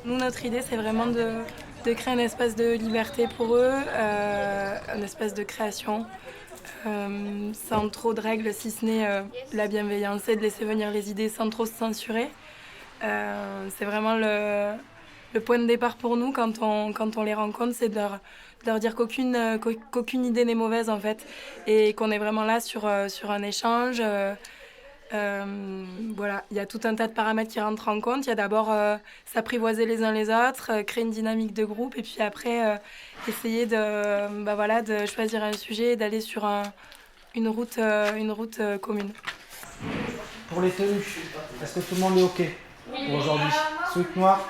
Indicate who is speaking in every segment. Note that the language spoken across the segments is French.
Speaker 1: Nous, notre idée, c'est vraiment de créer un espace de liberté pour eux, un espace de création, sans trop de règles, si ce n'est la bienveillance et de laisser venir les idées sans trop se censurer. C'est vraiment le point de départ pour nous quand on les rencontre, c'est de leur dire qu'aucune idée n'est mauvaise en fait, et qu'on est vraiment là sur un échange. Voilà, il y a tout un tas de paramètres qui rentrent en compte. Il y a d'abord s'apprivoiser les uns les autres, créer une dynamique de groupe, et puis après essayer de choisir un sujet et d'aller sur une route commune.
Speaker 2: Pour les tenues, est-ce que tout le monde est OK pour aujourd'hui? Sweat noir?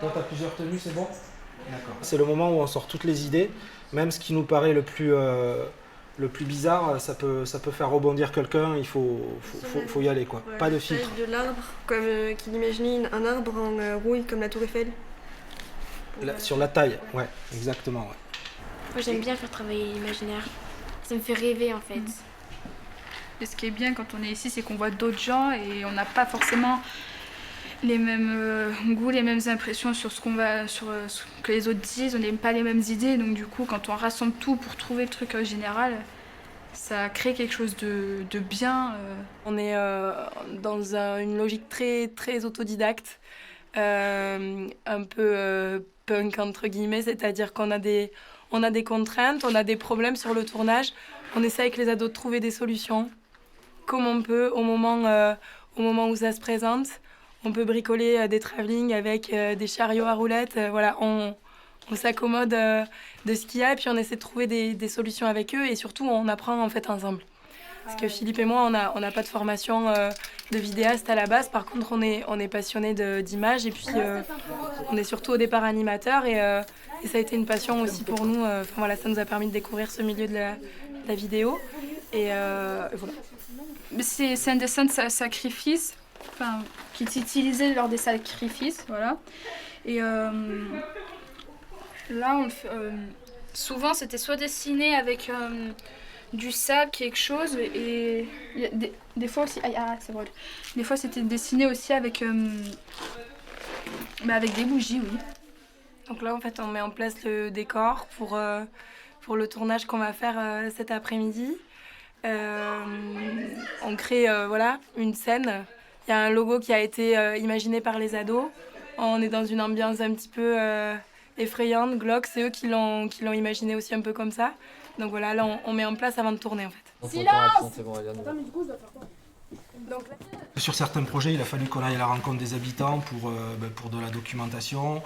Speaker 2: Toi, tu as plusieurs tenues, c'est bon? D'accord. C'est le moment où on sort toutes les idées, même ce qui nous paraît le plus bizarre, ça peut faire rebondir quelqu'un, il faut y aller, quoi.
Speaker 3: Ouais,
Speaker 2: pas de filtre.
Speaker 3: De l'arbre, comme qu'il imagine un arbre en rouille comme la tour Eiffel.
Speaker 2: Sur la taille, ouais, exactement. Ouais.
Speaker 4: Moi j'aime bien faire travailler l'imaginaire. Ça me fait rêver en fait.
Speaker 5: Et ce qui est bien quand on est ici, c'est qu'on voit d'autres gens et on n'a pas forcément les mêmes goûts, les mêmes impressions sur ce que les autres disent. On n'aime pas les mêmes idées, donc du coup, quand on rassemble tout pour trouver le truc général, ça crée quelque chose de bien.
Speaker 1: On est dans une logique très, très autodidacte, un peu punk entre guillemets, c'est-à-dire qu'on a des contraintes, on a des problèmes sur le tournage. On essaie avec les ados de trouver des solutions comme on peut au moment où ça se présente. On peut bricoler des travelling avec des chariots à roulettes. Voilà, on s'accommode de ce qu'il y a et puis on essaie de trouver des solutions avec eux et surtout on apprend en fait ensemble. Parce que Philippe et moi, on n'a pas de formation de vidéaste à la base. Par contre, on est passionnés d'images et puis on est surtout au départ animateurs et ça a été une passion aussi pour nous. Voilà, ça nous a permis de découvrir ce milieu de la vidéo et voilà.
Speaker 5: C'est un dessin de sacrifice, enfin, qui est utilisé lors des sacrifices, voilà. Et là, on le fait, souvent, c'était soit dessiné avec du sable, quelque chose, et des fois aussi, c'est vrai. Des fois, c'était dessiné aussi avec des bougies, oui.
Speaker 1: Donc là, en fait, on met en place le décor pour le tournage qu'on va faire cet après-midi. On crée une scène. Il y a un logo qui a été imaginé par les ados. On est dans une ambiance un petit peu effrayante, glauque. C'est eux qui l'ont imaginé aussi un peu comme ça. Donc voilà, là on met en place avant de tourner en fait.
Speaker 4: Silence!
Speaker 2: Sur certains projets, il a fallu qu'on aille à la rencontre des habitants pour de la documentation.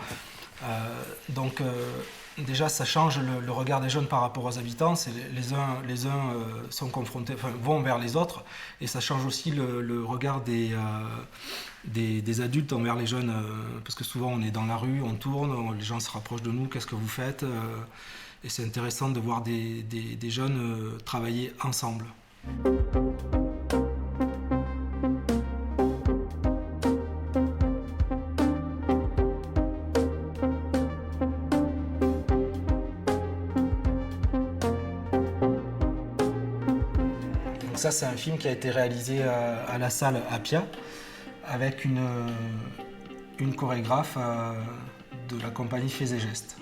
Speaker 2: Déjà, ça change le regard des jeunes par rapport aux habitants. C'est les uns sont confrontés, vont vers les autres, et ça change aussi le regard des adultes envers les jeunes, parce que souvent on est dans la rue, on tourne, les gens se rapprochent de nous. Qu'est-ce que vous faites? Et c'est intéressant de voir des jeunes travailler ensemble. Ça, c'est un film qui a été réalisé à la salle Appia avec une chorégraphe de la compagnie Faits et Gestes.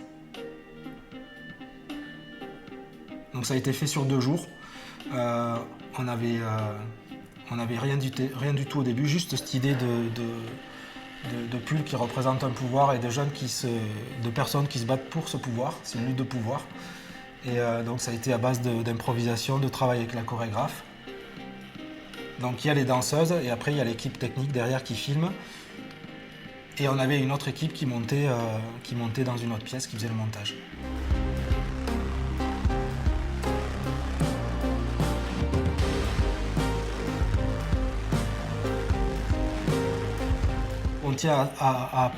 Speaker 2: Donc ça a été fait sur 2 jours. On avait rien du tout au début, juste cette idée de pull qui représente un pouvoir et de personnes qui se battent pour ce pouvoir. C'est une lutte de pouvoir. Et donc ça a été à base d'improvisation, de travail avec la chorégraphe. Donc il y a les danseuses et après il y a l'équipe technique derrière qui filme. Et on avait une autre équipe qui montait dans une autre pièce, qui faisait le montage. On tient à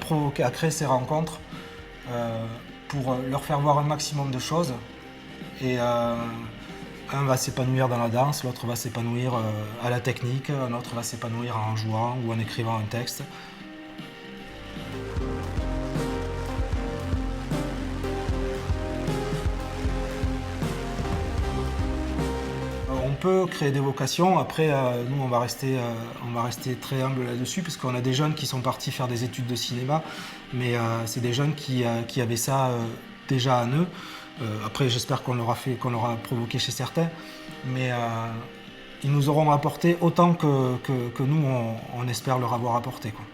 Speaker 2: créer ces rencontres pour leur faire voir un maximum de choses. Et un va s'épanouir dans la danse, l'autre va s'épanouir à la technique, un autre va s'épanouir en jouant ou en écrivant un texte. On peut créer des vocations. Après, nous, on va rester très humble là-dessus, parce qu'on a des jeunes qui sont partis faire des études de cinéma, mais c'est des jeunes qui avaient ça déjà en eux. Après, j'espère qu'on l'aura provoqué chez certains, mais ils nous auront apporté autant que nous, on espère leur avoir apporté, quoi.